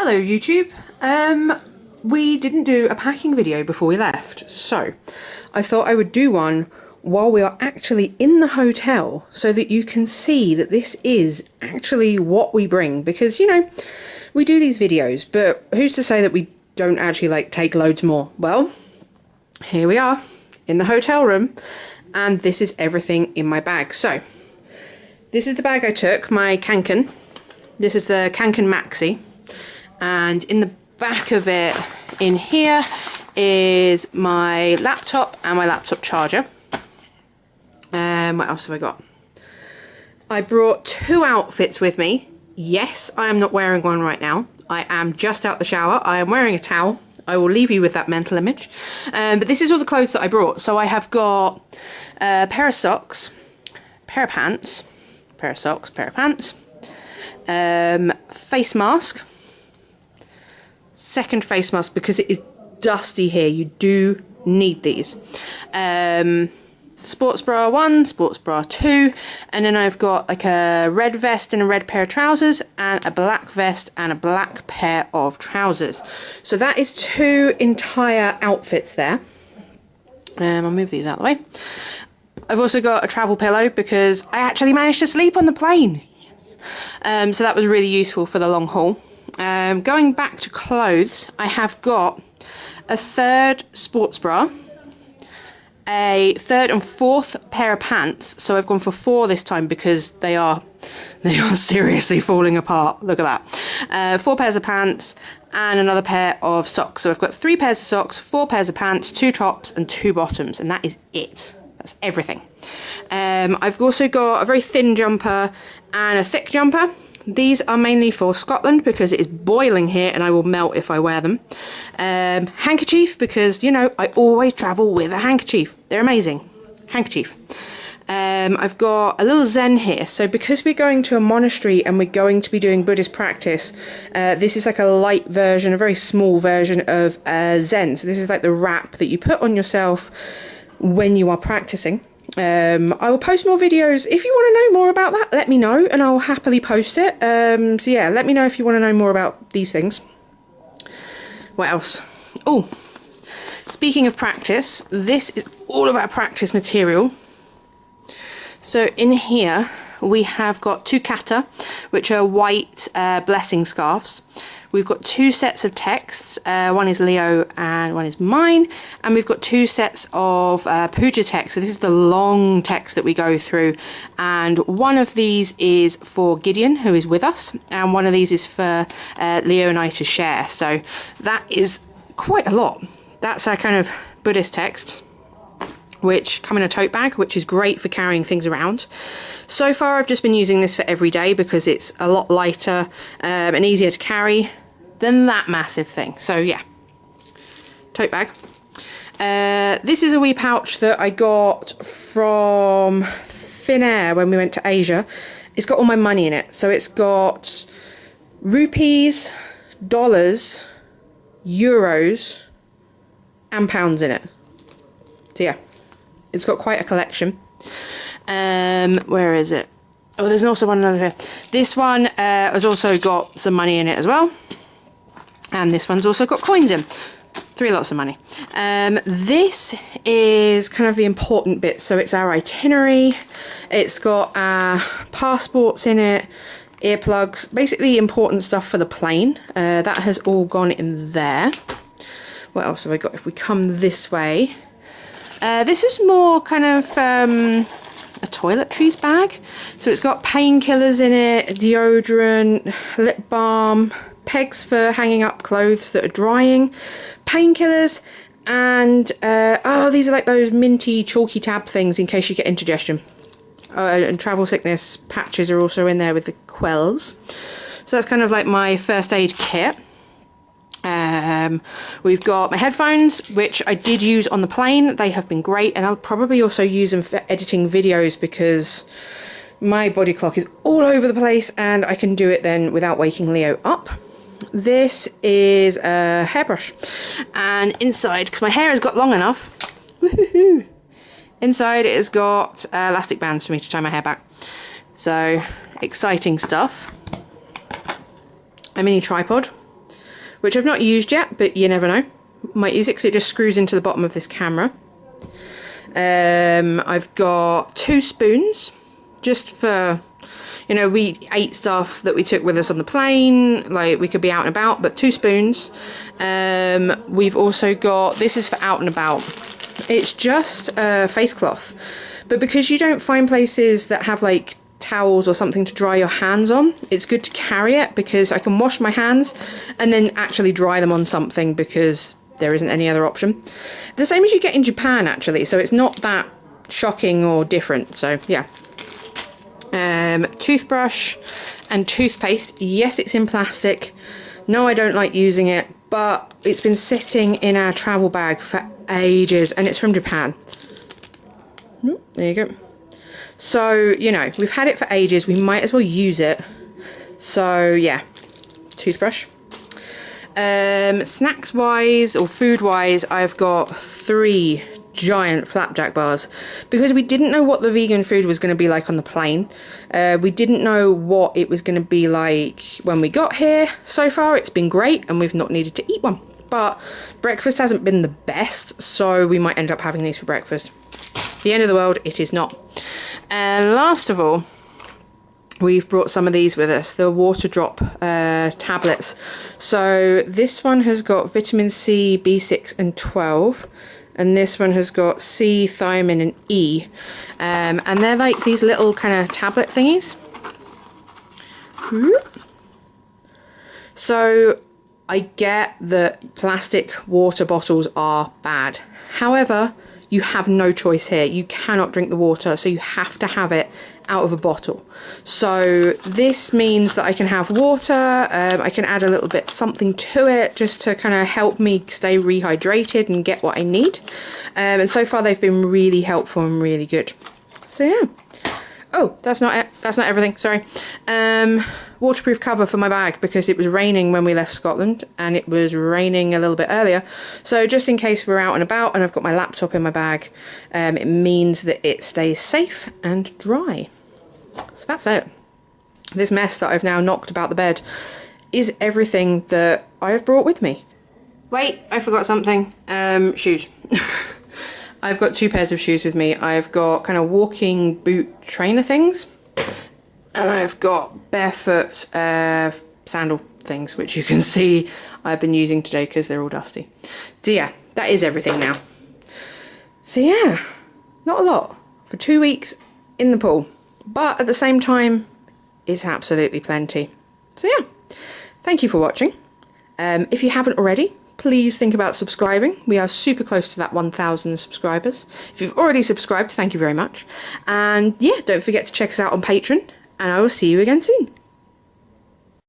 Hello YouTube. We didn't do a packing video before we left, so I thought I would do one while we are actually in the hotel so that you can see that this is actually what we bring, because you know, we do these videos, but who's to say that we don't actually like take loads more? Well, here we are in the hotel room and this is everything in my bag. So this is the bag I took, my Kanken. This is the Kanken Maxi. And in the back of it, in here, is my laptop and my laptop charger. What else have I got? I brought 2 outfits with me. Yes, I am not wearing one right now. I am just out the shower. I am wearing a towel. I will leave you with that mental image. But this is all the clothes that I brought. So I have got a pair of socks, pair of pants, pair of socks, pair of pants, face mask, second face mask because it is dusty here. You do need these. Sports bra 1, sports bra 2, and then I've got like a red vest and a red pair of trousers and a black vest and a black pair of trousers. So that is 2 entire outfits there. I'll move these out of the way. I've also got a travel pillow because I actually managed to sleep on the plane. Yes. So that was really useful for the long haul. Going back to clothes, I have got a 3rd sports bra, a 3rd and 4th pair of pants. So I've gone for 4 this time because they are seriously falling apart. Look at that. 4 pairs of pants and another pair of socks. So I've got 3 pairs of socks, 4 pairs of pants, 2 tops and 2 bottoms, and that is it. That's everything. I've also got a very thin jumper and a thick jumper. These are mainly for Scotland because it is boiling here and I will melt if I wear them. Handkerchief because, you know, I always travel with a handkerchief. They're amazing. Handkerchief. I've got a little Zen here. So because we're going to a monastery and we're going to be doing Buddhist practice, this is like a light version, a very small version of Zen. So this is like the wrap that you put on yourself when you are practicing. I will post more videos. If you want to know more about that, let me know and I'll happily post it. So yeah, let me know if you want to know more about these things. What else? Oh, speaking of practice, this is all of our practice material. So in here we have got 2 kata, which are white blessing scarves. We've got 2 sets of texts, one is Leo and one is mine, and we've got 2 sets of puja text. So this is the long text that we go through, and one of these is for Gideon, who is with us, and one of these is for Leo and I to share. So that is quite a lot. That's our kind of Buddhist texts, which come in a tote bag, which is great for carrying things around. So far I've just been using this for every day because it's a lot lighter and easier to carry than that massive thing. So yeah, tote bag. This is a wee pouch that I got from Finnair when we went to Asia. It's got all my money in it. So it's got rupees, dollars, euros and pounds in it. So yeah, it's got quite a collection. Where is it? Oh, there's also one another here. This one has also got some money in it as well. And this one's also got coins in. 3 lots of money. This is kind of the important bit. So it's our itinerary. It's got our passports in it, earplugs, basically important stuff for the plane. That has all gone in there. What else have I got? If we come this way, this is more kind of a toiletries bag. So it's got painkillers in it, deodorant, lip balm, pegs for hanging up clothes that are drying, painkillers, and oh, these are like those minty chalky tab things in case you get indigestion. And travel sickness patches are also in there with the quells. So that's kind of like my first aid kit. We've got my headphones, which I did use on the plane. They have been great, and I'll probably also use them for editing videos because my body clock is all over the place and I can do it then without waking Leo up. This is a hairbrush, and inside, because my hair has got long enough, woohoo, inside it has got elastic bands for me to tie my hair back. So exciting stuff. A mini tripod. which I've not used yet, but you never know. Might use it because it just screws into the bottom of this camera. I've got 2 spoons, just for, you know, we ate stuff that we took with us on the plane, like we could be out and about, but 2 spoons. We've also got, this is for out and about. It's just a face cloth, but because you don't find places that have like towels or something to dry your hands on, it's good to carry it because I can wash my hands and then actually dry them on something because there isn't any other option. The same as you get in Japan actually, so it's not that shocking or different. So yeah. Toothbrush and toothpaste. Yes, it's in plastic. No, I don't like using it, but it's been sitting in our travel bag for ages and it's from Japan. There you go. So, you know, we've had it for ages, we might as well use it. So yeah, toothbrush. Snacks wise or food wise, I've got 3 giant flapjack bars because we didn't know what the vegan food was going to be like on the plane. We didn't know what it was going to be like when we got here. So far it's been great and we've not needed to eat one, but breakfast hasn't been the best, so we might end up having these for breakfast. The end of the world, it is not. And last of all, we've brought some of these with us, the water drop tablets. So this one has got vitamin C, B6 and 12. And this one has got C, thiamine and E. And they're like these little kind of tablet thingies. So I get that plastic water bottles are bad. However, you have no choice here. You cannot drink the water, so you have to have it out of a bottle. So this means that I can have water, I can add a little bit something to it just to kind of help me stay rehydrated and get what I need. And so far they've been really helpful and really good. So yeah. Oh, that's not it. That's not everything. Sorry. Waterproof cover for my bag because it was raining when we left Scotland and it was raining a little bit earlier. So just in case we're out and about and I've got my laptop in my bag, it means that it stays safe and dry. So that's it. This mess that I've now knocked about the bed is everything that I have brought with me. Wait, I forgot something. Shoes. I've got 2 pairs of shoes with me. I've got kind of walking boot trainer things. And I've got barefoot sandal things, which you can see I've been using today because they're all dusty. So yeah, that is everything now. So yeah, not a lot for 2 weeks in the pool. But at the same time, it's absolutely plenty. So yeah, thank you for watching. If you haven't already, please think about subscribing. We are super close to that 1,000 subscribers. If you've already subscribed, thank you very much. And yeah, don't forget to check us out on Patreon. And I will see you again soon.